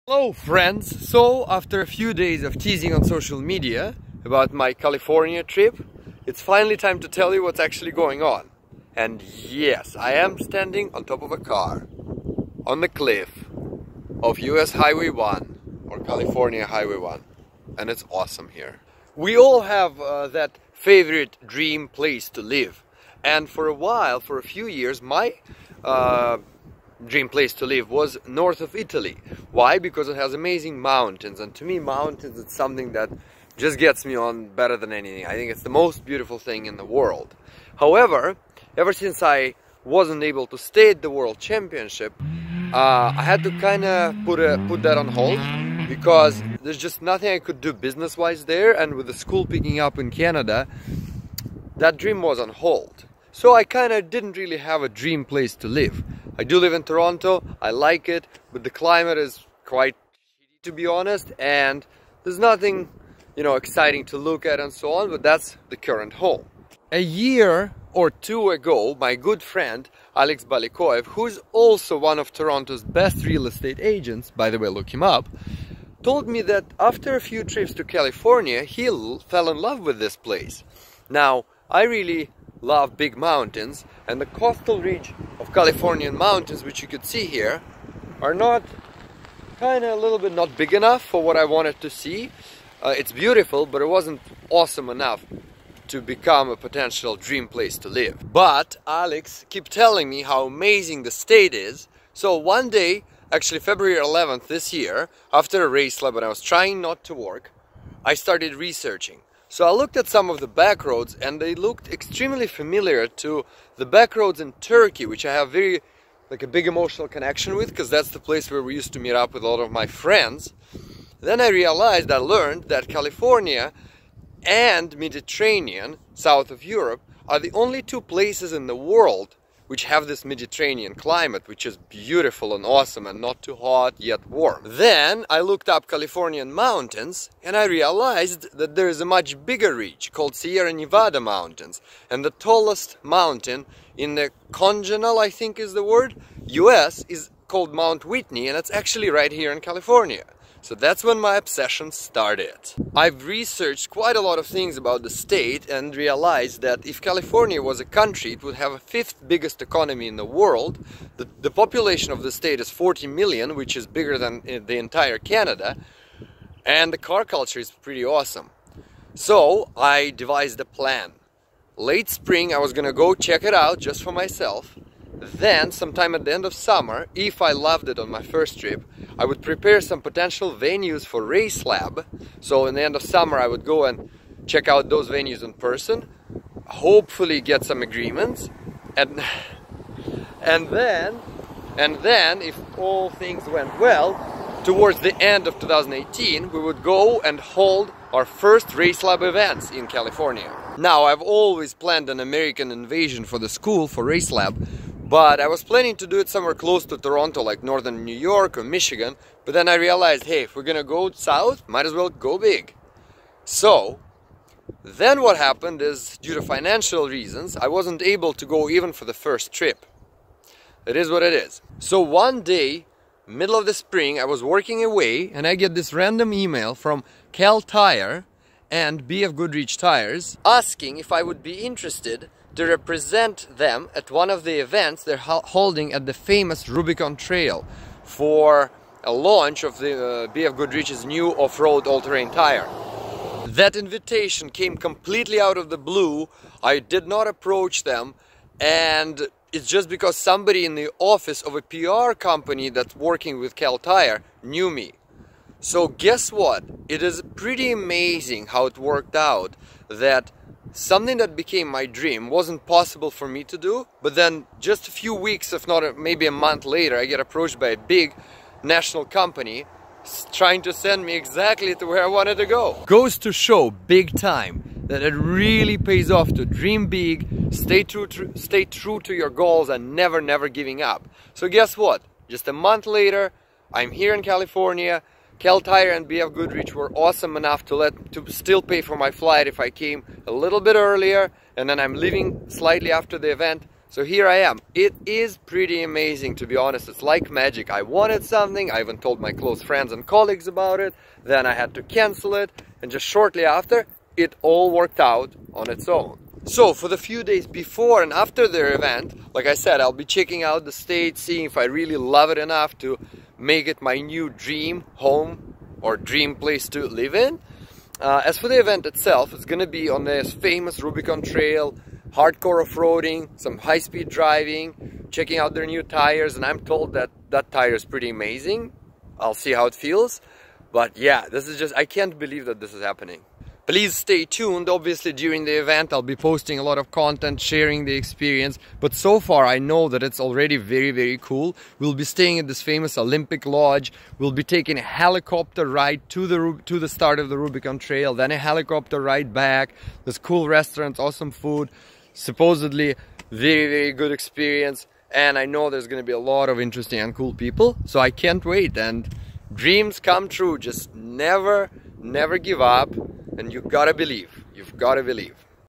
Hello friends! So after a few days of teasing on social media about my California trip, it's finally time to tell you what's actually going on. And yes, I am standing on top of a car on the cliff of US Highway 1 or California Highway 1, and it's awesome here. We all have that favorite dream place to live, and for a while, for a few years, my dream place to live was north of Italy. Why? Because it has amazing mountains, and to me mountains is something that just gets me on better than anything. I think it's the most beautiful thing in the world. However, ever since I wasn't able to stay at the World Championship, I had to kind of put that on hold, because there's just nothing I could do business-wise there, and with the school picking up in Canada, that dream was on hold. So I kind of didn't really have a dream place to live. I do live in Toronto, I like it, but the climate is quite shitty, to be honest, and there's nothing, exciting to look at and so on, but that's the current home. A year or two ago, my good friend Alex Balikoev, who's also one of Toronto's best real estate agents, by the way, look him up, told me that after a few trips to California, he fell in love with this place. Now, I really love big mountains, and the coastal ridge of Californian mountains, which you could see here, are not a little bit not big enough for what I wanted to see. It's beautiful, but it wasn't awesome enough to become a potential dream place to live. But Alex kept telling me how amazing the state is. So one day, actually February 11th this year, after a race lab when I was trying not to work, I started researching. So I looked at some of the back roads, and they looked extremely familiar to the back roads in Turkey, which I have a big emotional connection with, because that's the place where we used to meet up with a lot of my friends. Then I learned that California and Mediterranean, south of Europe, are the only two places in the world which have this Mediterranean climate, which is beautiful and awesome and not too hot yet warm. Then I looked up Californian mountains, and I realized that there is a much bigger ridge called Sierra Nevada Mountains, and the tallest mountain in the continental, I think is the word, US, is called Mount Whitney, and it's actually right here in California. So that's when my obsession started. I've researched quite a lot of things about the state and realized that if California was a country, it would have a fifth biggest economy in the world. The population of the state is 40 million, which is bigger than the entire Canada, and the car culture is pretty awesome. So I devised a plan. Late spring I was gonna go check it out just for myself. Then, sometime at the end of summer, if I loved it on my first trip, I would prepare some potential venues for Race Lab. So in the end of summer I would go and check out those venues in person, hopefully get some agreements, and then if all things went well, towards the end of 2018 we would go and hold our first Race Lab events in California. Now, I've always planned an American invasion for the school for Race Lab, but I was planning to do it somewhere close to Toronto, like northern New York or Michigan. But then I realized, hey, if we're gonna go south, might as well go big. So then what happened is, due to financial reasons, I wasn't able to go even for the first trip. It is what it is. So one day, middle of the spring, I was working away, and I get this random email from Kal Tire and BF Goodrich tires asking if I would be interested to represent them at one of the events they're holding at the famous Rubicon Trail for a launch of the BF Goodrich's new off-road all-terrain tire. That invitation came completely out of the blue. I did not approach them, and it's just because somebody in the office of a PR company that's working with Kal Tire knew me. So guess what? It is pretty amazing how it worked out that something that became my dream wasn't possible for me to do, but then just a few weeks, if not maybe a month later, I get approached by a big national company trying to send me exactly to where I wanted to go. Goes to show big time that it really pays off to dream big, stay true to your goals, and never giving up. So guess what? Just a month later, I'm here in California. Kal Tire and BF Goodrich were awesome enough to still pay for my flight if I came a little bit earlier, and then I'm leaving slightly after the event So here I am. It is pretty amazing, to be honest. It's like magic. I wanted something, I even told my close friends and colleagues about it, then I had to cancel it, and just shortly after, it all worked out on its own. So for the few days before and after their event, like I said, I'll be checking out the state, seeing if I really love it enough to make it my new dream home or dream place to live in. As for the event itself, it's going to be on this famous Rubicon Trail, hardcore off-roading, some high-speed driving, checking out their new tires, and I'm told that that tire is pretty amazing. I'll see how it feels. But yeah, this is just, I can't believe that this is happening. Please stay tuned. Obviously during the event I'll be posting a lot of content, sharing the experience, but so far I know that it's already very cool. We'll be staying at this famous Olympic Lodge. We'll be taking a helicopter ride to the start of the Rubicon Trail, then a helicopter ride back. There's cool restaurants, awesome food, supposedly very good experience, and I know there's gonna be a lot of interesting and cool people, so I can't wait. And dreams come true. Just never give up. And you've got to believe. You've got to believe.